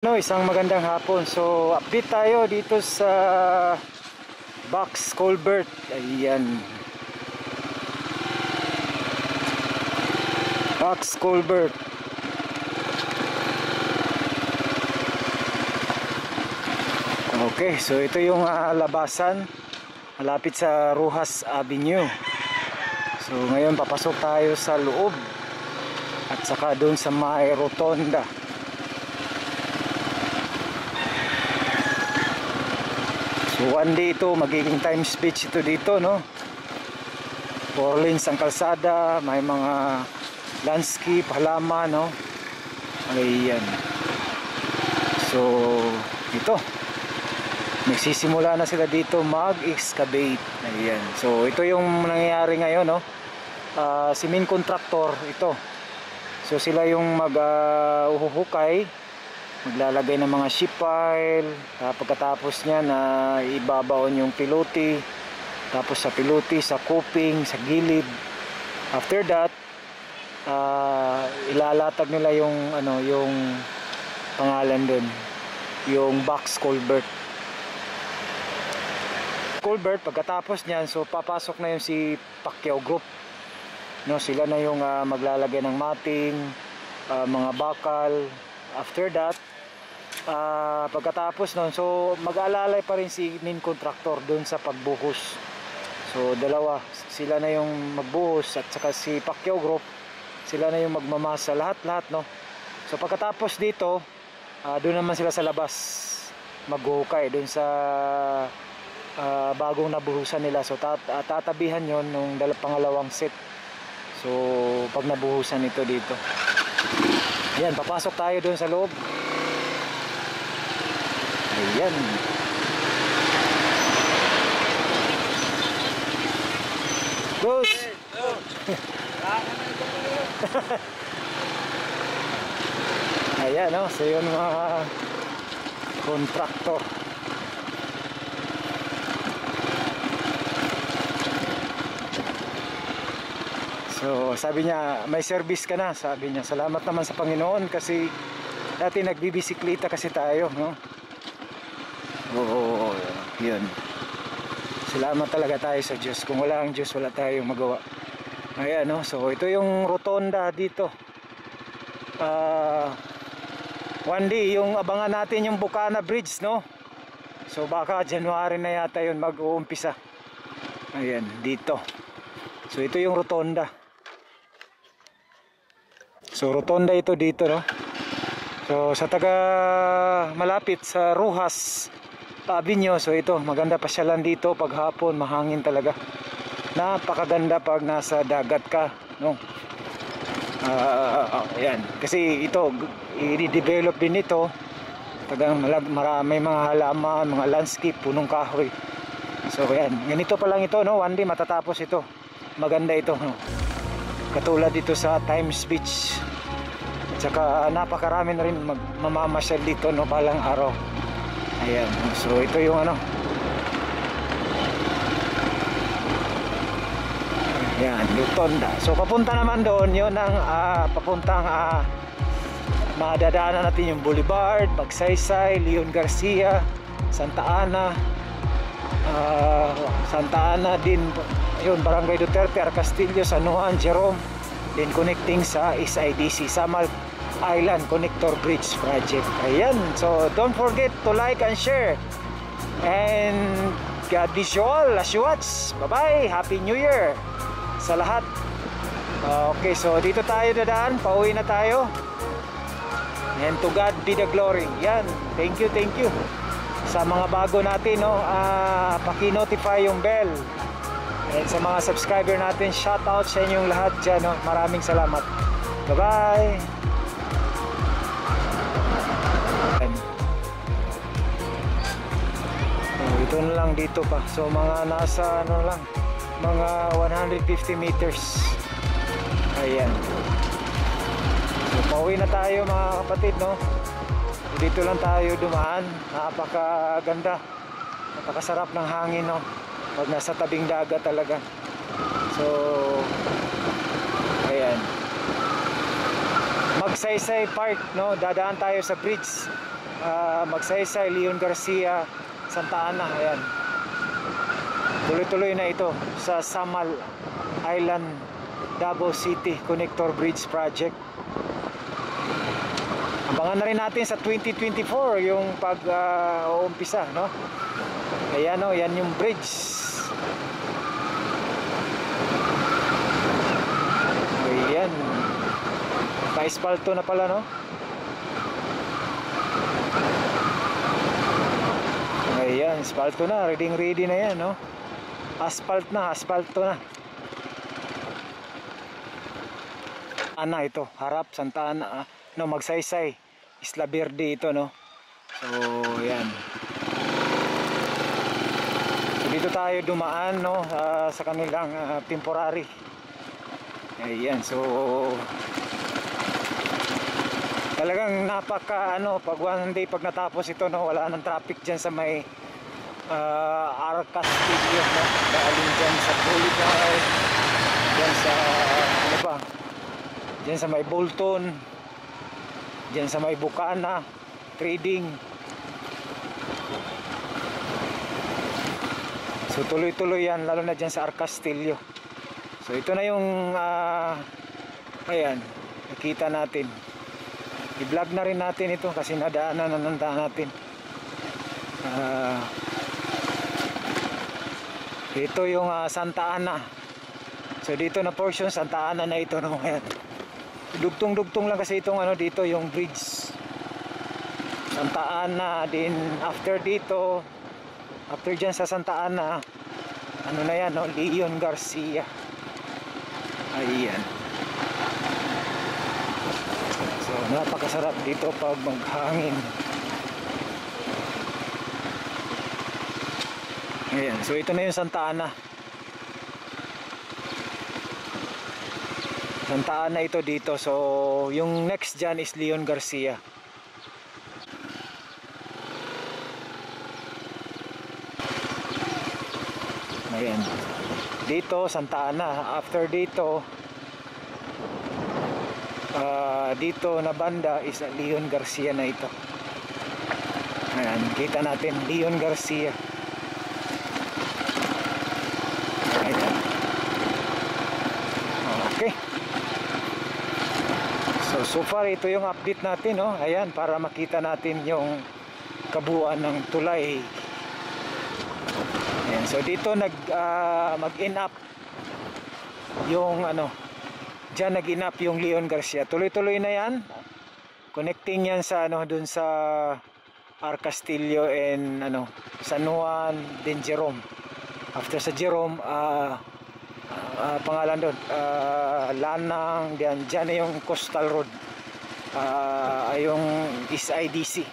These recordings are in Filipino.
Isang magandang hapon. So, update tayo dito sa Box Culvert. Ayan. Box Culvert. Okay, so ito yung labasan malapit sa Rojas Avenue. So, ngayon papasok tayo sa loob at saka doon sa may rotonda. So one day ito, magiging time speech ito dito, no? 4 lanes ang kalsada, may mga landscape, halaman, no? Ayan. So, ito. Nagsisimula na sila dito mag-excavate. Ayan. So, ito yung nangyayari ngayon, no? Si main contractor, ito. So, sila yung mag-uhukay. Maglalagay ng mga ship pile, pagkatapos niya na ibabaon yung pilote, tapos sa pilote, sa coping, sa gilid. After that, ilalatag nila yung yung pangalan doon, yung box culvert. Pagkatapos niyan, so papasok na yung si Pacquiao Group, no? Sila na yung maglalagay ng matting, mga bakal. After that, pagkatapos nun, so mag-aalalay pa rin si main contractor doon sa pagbuhos. So dalawa, sila na yung magbuhos at saka si Pacquiao Group, sila na yung magmamasa, lahat, no? So pagkatapos dito, doon naman sila sa labas maghuhukay doon sa bagong nabuhusan nila. So tatabihan yon nung pangalawang set. So pag nabuhusan ito dito, ayan, papasok tayo doon sa loob. Ayan. Boss! Ayan, no? So yun mga contractor. So sabi niya, may service ka na. Sabi niya, salamat naman sa Panginoon kasi dati nagbibisikleta kasi tayo, no? Oo, yun. Salamat talaga tayo sa Diyos. Kung wala ang Diyos, wala tayong magawa. Ayan, no? So ito yung rotonda dito. One day yung abangan natin yung Bukana Bridge, no? So baka January na yata yun mag-uumpisa. Ayan, dito. So ito yung rotonda. So rotonda ito dito, no? So sa malapit sa Rojas Avenue. So ito, maganda pasyalan dito pag hapon, mahangin talaga. Napakaganda pag nasa dagat ka, no? Ayan, kasi ito i-develop din ito. May mga halaman, mga landscape, punong kahoy. So ayan, ganito pa lang ito, no? One day matatapos ito. Maganda ito, no? Katulad dito sa Times Beach. At saka napakarami na rin mamamasyal dito, no, palang araw. Ayan, so ito yung ayan, rotonda. So papunta naman doon, yun ang papuntang madadaanan natin yung Boulevard, Magsaysay, Leon Garcia, Santa Ana din, yun, Barangay Duterte, Arcastillo, San Juan, Jerome, then connecting sa SIDC, Samal Island Connector Bridge Project. Ayan, so don't forget to like and share, and God bless you all as you watch. Bye bye, Happy New Year sa lahat. Okay, so dito tayo dadaan, pauwi na tayo, and to God be the glory. Yan, thank you sa mga bago natin, no? Paki-notify yung bell, and sa mga subscriber natin, shout out sa inyong lahat dyan, no? Maraming salamat. Bye bye. Ito na lang dito pa. So mga nasa mga 150 meters. Ayan. So pauwi na tayo mga kapatid, no? Dito lang tayo dumaan. Napakaganda. Napakasarap ng hangin, no? Pag nasa tabing dagat talaga. So ayan. Magsaysay Park, no? Dadaan tayo sa bridge. Magsaysay, Leon Garcia, Santa Ana. Ayan, tuloy-tuloy na ito sa Samal Island, Davao City Connector Bridge Project. Abangan na rin natin sa 2024 yung pag-uumpisa, no? Ayan, oh, yan yung bridge. Ayan, pa-espalto na pala, no? Ayan, espalto na, ready na yan, no? Aspalto na. Ana ito, harap Santa Ana, no, Magsaysay, Isla Verde ito, no? So, ayan. So, dito tayo dumaan, no, sa kanilang temporary. Ayan, so talagang napaka pag one day pag natapos ito, no, wala nang traffic dyan sa may Arca Stadium, no? Galing dyan sa Boulevard, dyan sa dyan sa may Bolton, dyan sa may Bukana Trading. So tuloy-tuloy yan, lalo na dyan sa Arca Stadium. So ito na yung ayan, nakita natin. I-vlog na rin natin ito kasi nadaanan natin. Ito yung Santa Ana. So dito na portion Santa Ana na ito, no? Ayan. Dugtong-dugtong lang kasi itong dito yung bridge Santa Ana. Din after dito, after dyan sa Santa Ana, na yan, no? Leon Garcia. Ayan. So napakasarap dito pag maghangin. Ayan, so ito na yung Santa Ana. Santa Ana ito dito. So yung next dyan is Leon Garcia. Ayan, dito Santa Ana. After dito dito na banda is Leon Garcia na ito. Ayan, kita natin Leon Garcia. Ayan. Okay. So far ito yung update natin, no? Ayan, para makita natin yung kabuuan ng tulay. Ayan, so dito mag-in up yung dyan nag-in up yung Leon Garcia. Tuloy-tuloy na yan. Connecting yan sa dun sa Arca Castillo and San Juan, then Jerome. After sa Jerome, pangalan doon, Lanang, dyan na yung Coastal Road, yung East IDC,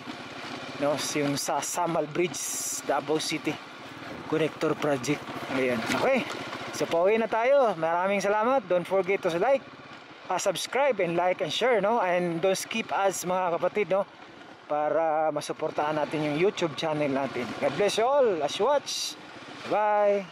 no? Yung sa Samal Bridge, Davao City Connector Project. Ayan, okay, so pauwi na tayo. Maraming salamat. Don't forget to like, subscribe and like and share, no? And don't skip ads, mga kapatid, no? Para masuportahan natin yung YouTube channel natin. God bless you all as you watch. Bye.